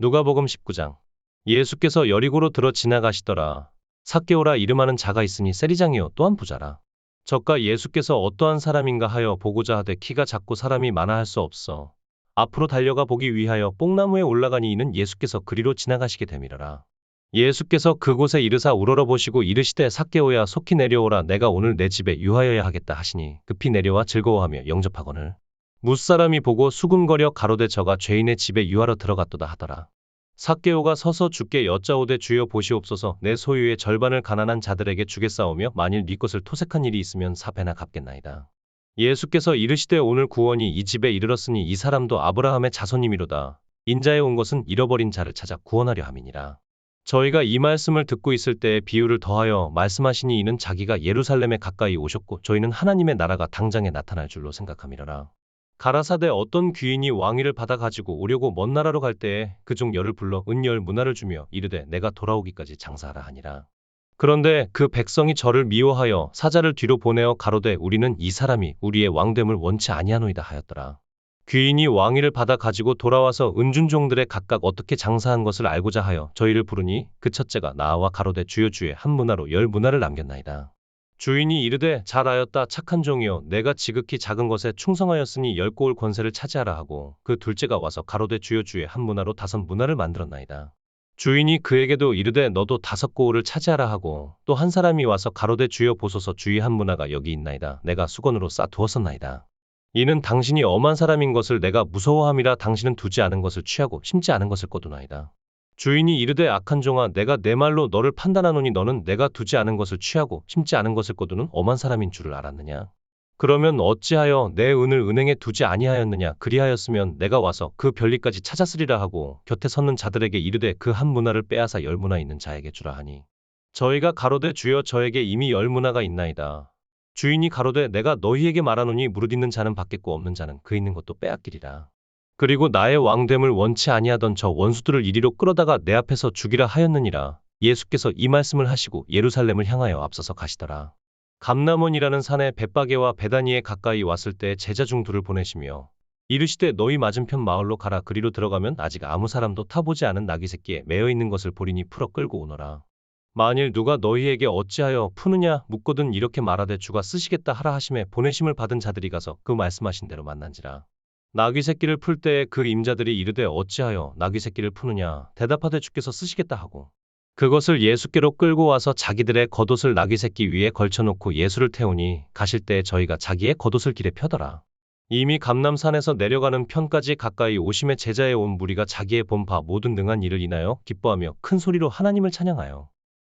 누가복음 19장. 예수께서 여리고로 들어 지나가시더라. 삭개오라 이름하는 자가 있으니 세리장이요 또한 부자라. 저가 예수께서 어떠한 사람인가 하여 보고자 하되 키가 작고 사람이 많아 할 수 없어 앞으로 달려가 보기 위하여 뽕나무에 올라가니 이는 예수께서 그리로 지나가시게 되밀어라. 예수께서 그곳에 이르사 우러러 보시고 이르시되 삭개오야 속히 내려오라 내가 오늘 내 집에 유하여야 하겠다 하시니 급히 내려와 즐거워하며 영접하거늘 무사람이 보고 수군거려 가로되 저가 죄인의 집에 유하러 들어갔도다 하더라. 삭개오가 서서 주께 여짜오되 주여 보시옵소서 내 소유의 절반을 가난한 자들에게 주겠사오며 만일 네 것을 토색한 일이 있으면 4배나 갚겠나이다. 예수께서 이르시되 오늘 구원이 이 집에 이르렀으니 이 사람도 아브라함의 자손임이로다. 인자에 온 것은 잃어버린 자를 찾아 구원하려 함이니라. 저희가 이 말씀을 듣고 있을 때에 비유를 더하여 말씀하시니 이는 자기가 예루살렘에 가까이 오셨고 저희는 하나님의 나라가 당장에 나타날 줄로 생각함이러라. 가라사대 어떤 귀인이 왕위를 받아 가지고 오려고 먼 나라로 갈 때에 그 종 열을 불러 은열 문화를 주며 이르되 내가 돌아오기까지 장사하라 하니라. 그런데 그 백성이 저를 미워하여 사자를 뒤로 보내어 가로되 우리는 이 사람이 우리의 왕됨을 원치 아니하노이다 하였더라. 귀인이 왕위를 받아 가지고 돌아와서 은준종들의 각각 어떻게 장사한 것을 알고자 하여 저희를 부르니 그 첫째가 나와 가로되 주여 주의 한 문화로 10문화를 남겼나이다. 주인이 이르되 잘하였다 착한 종이여 내가 지극히 작은 것에 충성하였으니 10고을 권세를 차지하라 하고 그 둘째가 와서 가로되 주여 주의 한 문화로 5문화를 만들었나이다. 주인이 그에게도 이르되 너도 5고을을 차지하라 하고 또 한 사람이 와서 가로되 주여 보소서 주의 한 문화가 여기 있나이다. 내가 수건으로 싸 두었었나이다. 이는 당신이 엄한 사람인 것을 내가 무서워함이라 당신은 두지 않은 것을 취하고 심지 않은 것을 거두나이다. 주인이 이르되 악한 종아 내가 내 말로 너를 판단하노니 너는 내가 두지 않은 것을 취하고 심지 않은 것을 거두는 엄한 사람인 줄을 알았느냐. 그러면 어찌하여 내 은을 은행에 두지 아니하였느냐. 그리하였으면 내가 와서 그 별리까지 찾았으리라 하고 곁에 섰는 자들에게 이르되 그 한 문화를 빼앗아 10문화 있는 자에게 주라 하니 저희가 가로되 주여 저에게 이미 10문화가 있나이다. 주인이 가로되 내가 너희에게 말하노니 무릇 있는 자는 받겠고 없는 자는 그 있는 것도 빼앗기리라. 그리고 나의 왕됨을 원치 아니하던 저 원수들을 이리로 끌어다가 내 앞에서 죽이라 하였느니라. 예수께서 이 말씀을 하시고 예루살렘을 향하여 앞서서 가시더라. 감람원이라는 산에 벳바게와 베다니에 가까이 왔을 때 제자 중 둘을 보내시며 이르시되 너희 맞은편 마을로 가라. 그리로 들어가면 아직 아무 사람도 타보지 않은 나귀 새끼에 매어 있는 것을 보리니 풀어 끌고 오너라. 만일 누가 너희에게 어찌하여 푸느냐 묻거든 이렇게 말하되 주가 쓰시겠다 하라 하심에 보내심을 받은 자들이 가서 그 말씀하신 대로 만난지라. 나귀 새끼를 풀 때에 그 임자들이 이르되 어찌하여 나귀 새끼를 푸느냐 대답하되 주께서 쓰시겠다 하고 그것을 예수께로 끌고 와서 자기들의 겉옷을 나귀 새끼 위에 걸쳐놓고 예수를 태우니 가실 때에 저희가 자기의 겉옷을 길에 펴더라. 이미 감람산에서 내려가는 편까지 가까이 오심에 제자에 온 무리가 자기의 본 바 모든 능한 일을 인하여 기뻐하며 큰 소리로 하나님을 찬양하여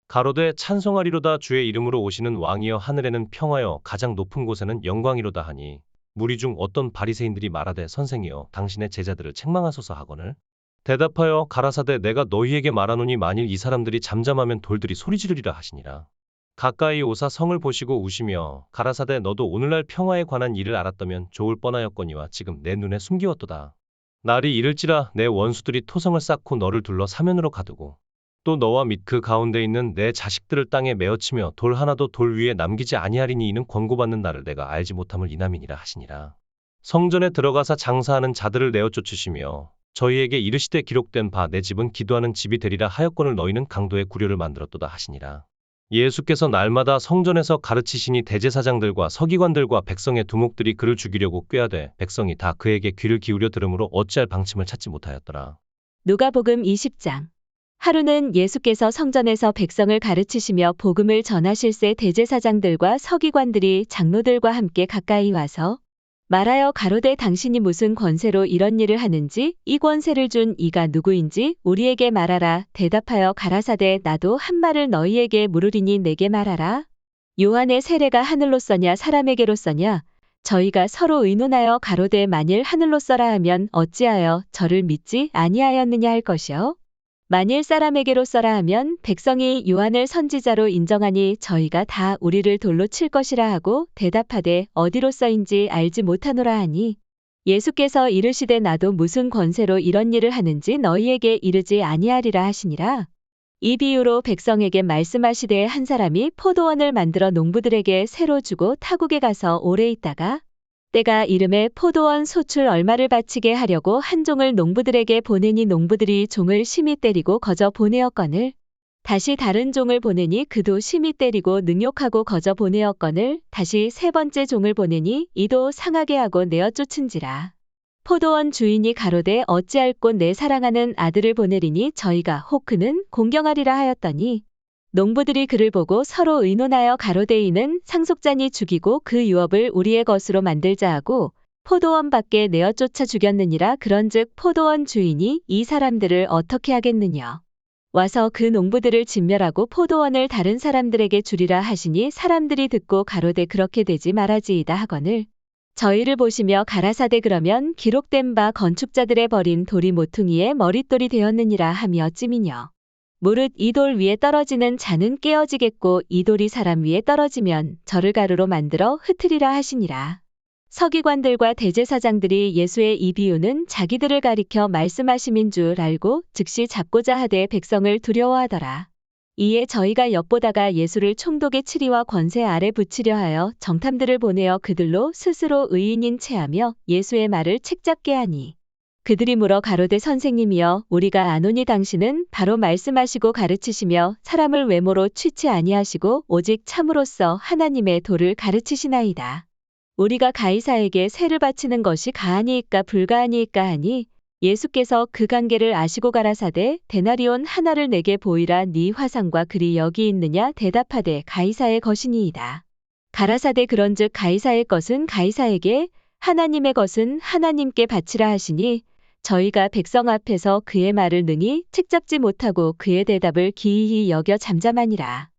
가로되 찬송하리로다 주의 이름으로 오시는 왕이여 하늘에는 평하여 가장 높은 곳에는 영광이로다 하니 무리 중 어떤 바리새인들이 말하되 선생이여 당신의 제자들을 책망하소서 하거늘 대답하여 가라사대 내가 너희에게 말하노니 만일 이 사람들이 잠잠하면 돌들이 소리 지르리라 하시니라. 가까이 오사 성을 보시고 우시며 가라사대 너도 오늘날 평화에 관한 일을 알았다면 좋을 뻔하였거니와 지금 내 눈에 숨기웠도다. 날이 이를지라 내 원수들이 토성을 쌓고 너를 둘러 사면으로 가두고 또 너와 및 그 가운데 있는 내 자식들을 땅에 메어치며 돌 하나도 돌 위에 남기지 아니하리니 이는 권고받는 나를 내가 알지 못함을 인함이니라 하시니라. 성전에 들어가사 장사하는 자들을 내어 쫓으시며 저희에게 이르시되 기록된 바 내 집은 기도하는 집이 되리라 하였거늘 너희는 강도의 구려를 만들었도다 하시니라. 예수께서 날마다 성전에서 가르치시니 대제사장들과 서기관들과 백성의 두목들이 그를 죽이려고 꾀하되 백성이 다 그에게 귀를 기울여 들으므로 어찌할 방침을 찾지 못하였더라. 누가복음 20장. 하루는 예수께서 성전에서 백성을 가르치시며 복음을 전하실새 대제사장들과 서기관들이 장로들과 함께 가까이 와서 말하여 가로되 당신이 무슨 권세로 이런 일을 하는지 이 권세를 준 이가 누구인지 우리에게 말하라. 대답하여 가라사대 나도 한 말을 너희에게 물으리니 내게 말하라. 요한의 세례가 하늘로서냐 사람에게로서냐 저희가 서로 의논하여 가로되 만일 하늘로서라 하면 어찌하여 저를 믿지 아니하였느냐 할 것이요 만일 사람에게로서라 하면 백성이 요한을 선지자로 인정하니 저희가 다 우리를 돌로 칠 것이라 하고 대답하되 어디로서인지 알지 못하노라 하니 예수께서 이르시되 나도 무슨 권세로 이런 일을 하는지 너희에게 이르지 아니하리라 하시니라. 이 비유로 백성에게 말씀하시되 한 사람이 포도원을 만들어 농부들에게 새로 주고 타국에 가서 오래 있다가 때가 이름에 포도원 소출 얼마를 바치게 하려고 한 종을 농부들에게 보내니 농부들이 종을 심히 때리고 거저 보내었거늘 다시 다른 종을 보내니 그도 심히 때리고 능욕하고 거저 보내었거늘 다시 세 번째 종을 보내니 이도 상하게 하고 내어 쫓은지라. 포도원 주인이 가로되 어찌할 곧 내 사랑하는 아들을 보내리니 저희가 혹 그는 공경하리라 하였더니 농부들이 그를 보고 서로 의논하여 가로되 이는 상속자니 죽이고 그 유업을 우리의 것으로 만들자 하고 포도원 밖에 내어 쫓아 죽였느니라. 그런즉 포도원 주인이 이 사람들을 어떻게 하겠느냐. 와서 그 농부들을 진멸하고 포도원을 다른 사람들에게 주리라 하시니 사람들이 듣고 가로되 그렇게 되지 말아지이다 하거늘 저희를 보시며 가라사대 그러면 기록된 바 건축자들의 버린 돌이 모퉁이의 머릿돌이 되었느니라 하며 찜이뇨. 무릇 이 돌 위에 떨어지는 자는 깨어지겠고 이 돌이 사람 위에 떨어지면 저를 가루로 만들어 흩으리라 하시니라. 서기관들과 대제사장들이 예수의 이 비유는 자기들을 가리켜 말씀하심인 줄 알고 즉시 잡고자 하되 백성을 두려워하더라. 이에 저희가 엿보다가 예수를 총독의 치리와 권세 아래 붙이려 하여 정탐들을 보내어 그들로 스스로 의인인 체하며 예수의 말을 책잡게 하니 그들이 물어 가로되 선생님이여 우리가 아노니 당신은 바로 말씀하시고 가르치시며 사람을 외모로 취치 아니하시고 오직 참으로써 하나님의 도를 가르치시나이다. 우리가 가이사에게 세를 바치는 것이 가하니이까 불가하니이까 하니 예수께서 그 관계를 아시고 가라사대 데나리온 하나를 내게 보이라 네 화상과 글이 여기 있느냐 대답하되 가이사의 것이니이다. 가라사대 그런즉 가이사의 것은 가이사에게 하나님의 것은 하나님께 바치라 하시니 저희가 백성 앞에서 그의 말을 능히 책잡지 못하고 그의 대답을 기이히 여겨 잠잠하니라.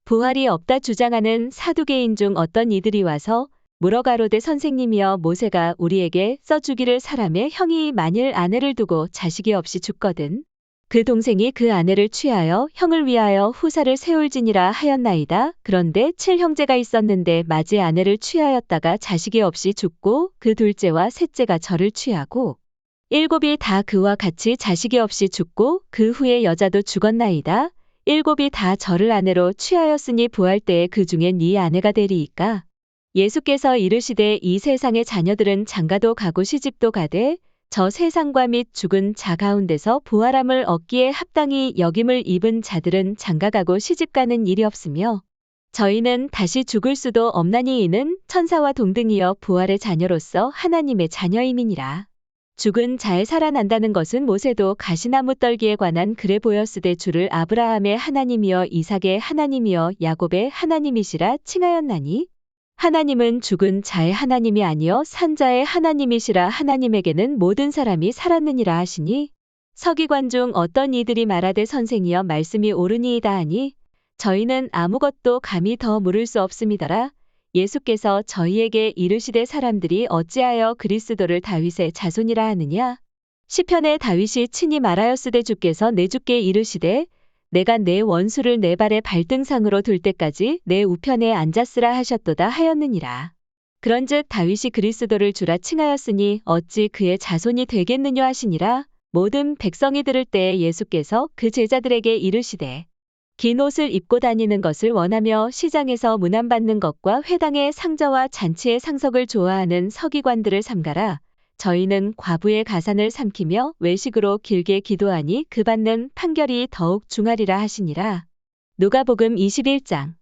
부활이 없다 주장하는 사두개인 중 어떤 이들이 와서 물어 가로되 선생님이여 모세가 우리에게 써주기를 사람의 형이 만일 아내를 두고 자식이 없이 죽거든 그 동생이 그 아내를 취하여 형을 위하여 후사를 세울지니라 하였나이다. 그런데 7형제가 있었는데 맞이 아내를 취하였다가 자식이 없이 죽고 그 둘째와 셋째가 저를 취하고 7이 다 그와 같이 자식이 없이 죽고 그 후에 여자도 죽었나이다. 7이 다 저를 아내로 취하였으니 부활 때에 그 중에 네 아내가 되리이까. 예수께서 이르시되 이 세상의 자녀들은 장가도 가고 시집도 가되 저 세상과 및 죽은 자 가운데서 부활함을 얻기에 합당히 여김을 입은 자들은 장가가고 시집가는 일이 없으며 저희는 다시 죽을 수도 없나니 이는 천사와 동등이여 부활의 자녀로서 하나님의 자녀임이니라. 죽은 자의 살아난다는 것은 모세도 가시나무 떨기에 관한 글에 보였으되 주를 아브라함의 하나님이여 이삭의 하나님이여 야곱의 하나님이시라 칭하였나니 하나님은 죽은 자의 하나님이 아니여 산자의 하나님이시라. 하나님에게는 모든 사람이 살았느니라 하시니 서기관 중 어떤 이들이 말하되 선생이여 말씀이 옳으니이다 하니 저희는 아무것도 감히 더 물을 수 없음이더라. 예수께서 저희에게 이르시되 사람들이 어찌하여 그리스도를 다윗의 자손이라 하느냐. 시편에 다윗이 친히 말하였으되 주께서 내 주께 이르시되 내가 내 원수를 내 발의 발등상으로 둘 때까지 내 우편에 앉았으라 하셨도다 하였느니라. 그런즉 다윗이 그리스도를 주라 칭하였으니 어찌 그의 자손이 되겠느냐 하시니라. 모든 백성이 들을 때에 예수께서 그 제자들에게 이르시되 긴 옷을 입고 다니는 것을 원하며 시장에서 문안받는 것과 회당의 상저와 잔치의 상석을 좋아하는 서기관들을 삼가라. 저희는 과부의 가산을 삼키며 외식으로 길게 기도하니 그 받는 판결이 더욱 중하리라 하시니라. 누가복음 21장.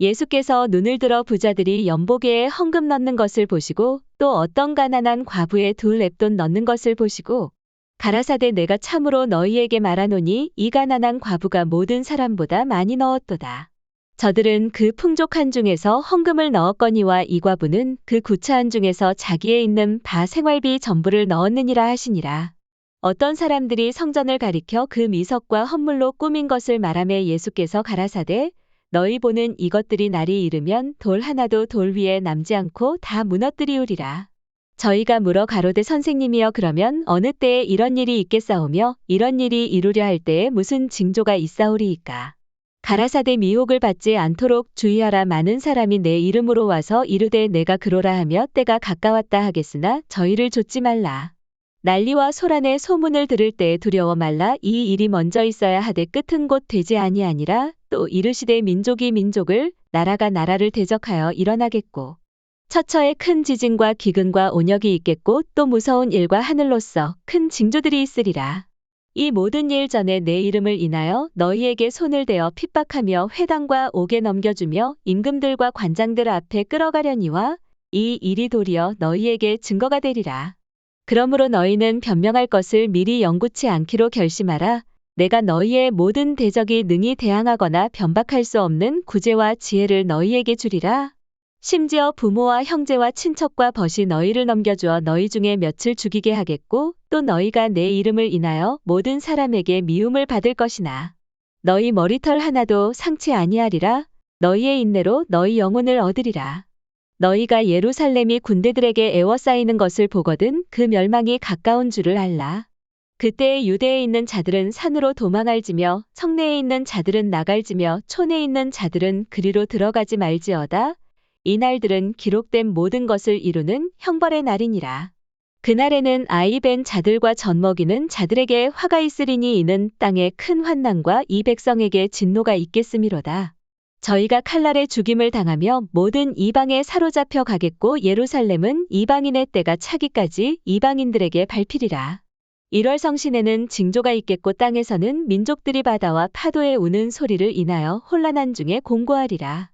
예수께서 눈을 들어 부자들이 연보계에 헌금 넣는 것을 보시고 또 어떤 가난한 과부의 두 렙돈 넣는 것을 보시고 가라사대 내가 참으로 너희에게 말하노니 이 가난한 과부가 모든 사람보다 많이 넣었도다. 저들은 그 풍족한 중에서 헌금을 넣었거니와 이 과부는 그 구차한 중에서 자기의 있는 바 생활비 전부를 넣었느니라 하시니라. 어떤 사람들이 성전을 가리켜 그 미석과 헌물로 꾸민 것을 말하며 예수께서 가라사대 너희 보는 이것들이 날이 이르면 돌 하나도 돌 위에 남지 않고 다 무너뜨리우리라. 저희가 물어 가로되 선생님이여 그러면 어느 때에 이런 일이 있겠사오며 이런 일이 이루려 할 때에 무슨 징조가 있사오리이까. 가라사대 미혹을 받지 않도록 주의하라. 많은 사람이 내 이름으로 와서 이르되 내가 그로라 하며 때가 가까웠다 하겠으나 저희를 좇지 말라. 난리와 소란의 소문을 들을 때에 두려워 말라. 이 일이 먼저 있어야 하되 끝은 곧 되지 아니하니라. 또 이르시되 민족이 민족을 나라가 나라를 대적하여 일어나겠고 처처에 큰 지진과 기근과 온역이 있겠고 또 무서운 일과 하늘로서 큰 징조들이 있으리라. 이 모든 일 전에 내 이름을 인하여 너희에게 손을 대어 핍박하며 회당과 옥에 넘겨주며 임금들과 관장들 앞에 끌어가려니와 이 일이 도리어 너희에게 증거가 되리라. 그러므로 너희는 변명할 것을 미리 영구치 않기로 결심하라. 내가 너희의 모든 대적이 능히 대항하거나 변박할 수 없는 구제와 지혜를 너희에게 주리라. 심지어 부모와 형제와 친척과 벗이 너희를 넘겨주어 너희 중에 몇을 죽이게 하겠고 또 너희가 내 이름을 인하여 모든 사람에게 미움을 받을 것이나 너희 머리털 하나도 상치 아니하리라. 너희의 인내로 너희 영혼을 얻으리라. 너희가 예루살렘이 군대들에게 에워싸이는 것을 보거든 그 멸망이 가까운 줄을 알라. 그때에 유대에 있는 자들은 산으로 도망할지며 성내에 있는 자들은 나갈지며 촌에 있는 자들은 그리로 들어가지 말지어다. 이 날들은 기록된 모든 것을 이루는 형벌의 날이니라. 그날에는 아이 벤 자들과 젖먹이는 자들에게 화가 있으리니 이는 땅에 큰 환난과 이 백성에게 진노가 있겠음이로다. 저희가 칼날에 죽임을 당하며 모든 이방에 사로잡혀 가겠고 예루살렘은 이방인의 때가 차기까지 이방인들에게 밟히리라. 1월 성신에는 징조가 있겠고 땅에서는 민족들이 바다와 파도에 우는 소리를 인하여 혼란한 중에 공고하리라.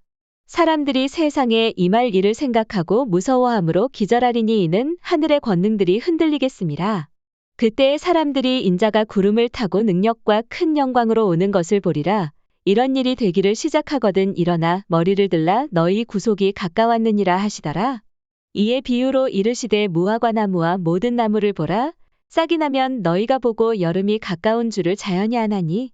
사람들이 세상에 임할 일을 생각하고 무서워함으로 기절하리니 이는 하늘의 권능들이 흔들리겠음이라. 그때에 사람들이 인자가 구름을 타고 능력과 큰 영광으로 오는 것을 보리라. 이런 일이 되기를 시작하거든 일어나 머리를 들라 너희 구속이 가까웠느니라 하시더라. 이에 비유로 이르시되 무화과 나무와 모든 나무를 보라. 싹이 나면 너희가 보고 여름이 가까운 줄을 자연히 아나니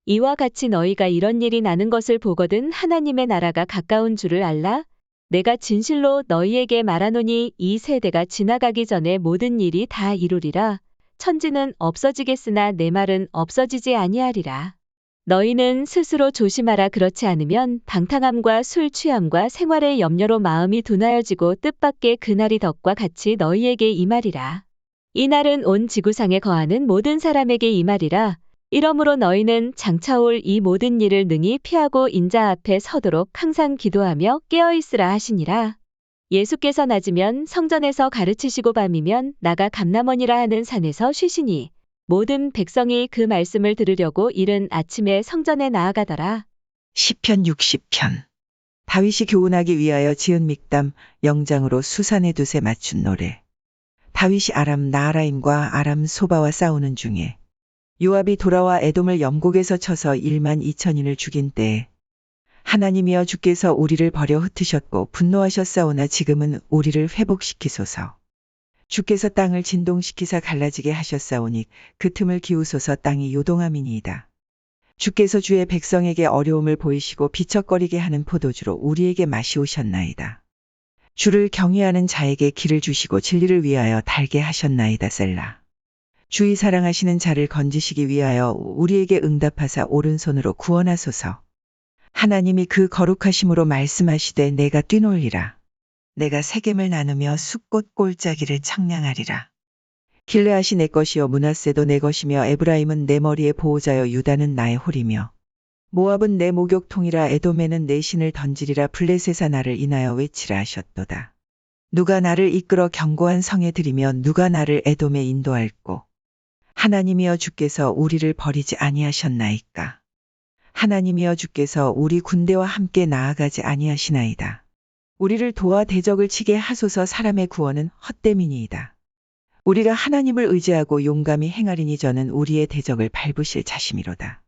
이와 같이 너희가 이런 일이 나는 것을 보거든 하나님의 나라가 가까운 줄을 알라. 내가 진실로 너희에게 말하노니 이 세대가 지나가기 전에 모든 일이 다 이루리라. 천지는 없어지겠으나 내 말은 없어지지 아니하리라. 너희는 스스로 조심하라. 그렇지 않으면 방탕함과 술 취함과 생활의 염려로 마음이 둔하여지고 뜻밖의 그날이 덕과 같이 너희에게 임하리라. 이 날은 온 지구상에 거하는 모든 사람에게 임하리라. 이러므로 너희는 장차올 이 모든 일을 능히 피하고 인자 앞에 서도록 항상 기도하며 깨어있으라 하시니라. 예수께서 낮이면 성전에서 가르치시고 밤이면 나가 감람원이라 하는 산에서 쉬시니 모든 백성이 그 말씀을 들으려고 이른 아침에 성전에 나아가더라. 시편 60편. 다윗이 교훈하기 위하여 지은 믹담 영장으로 수산의 돛에 맞춘 노래. 다윗이 아람 나하라임과 아람 소바와 싸우는 중에 요압이 돌아와 에돔을 영곡에서 쳐서 1만 2천인을 죽인 때에 하나님이여 주께서 우리를 버려 흩으셨고 분노하셨사오나 지금은 우리를 회복시키소서. 주께서 땅을 진동시키사 갈라지게 하셨사오니 그 틈을 기우소서. 땅이 요동함이니이다. 주께서 주의 백성에게 어려움을 보이시고 비척거리게 하는 포도주로 우리에게 마시오셨나이다. 주를 경외하는 자에게 길을 주시고 진리를 위하여 달게 하셨나이다. 셀라. 주의 사랑하시는 자를 건지시기 위하여 우리에게 응답하사 오른손으로 구원하소서. 하나님이 그 거룩하심으로 말씀하시되 내가 뛰놀리라. 내가 세겜을 나누며 숲꽃 골짜기를 청량하리라. 길르앗이 내 것이요 므낫세도 내 것이며 에브라임은 내 머리의 보호자여 유다는 나의 홀이며 모압은 내 목욕통이라. 에돔에는 내 신을 던지리라. 블레셋아 나를 인하여 외치라 하셨도다. 누가 나를 이끌어 견고한 성에 들이며 누가 나를 에돔에 인도할꼬. 하나님이여 주께서 우리를 버리지 아니하셨나이까. 하나님이여 주께서 우리 군대와 함께 나아가지 아니하시나이다. 우리를 도와 대적을 치게 하소서. 사람의 구원은 헛됨이니이다. 우리가 하나님을 의지하고 용감히 행하리니 저는 우리의 대적을 밟으실 자심이로다.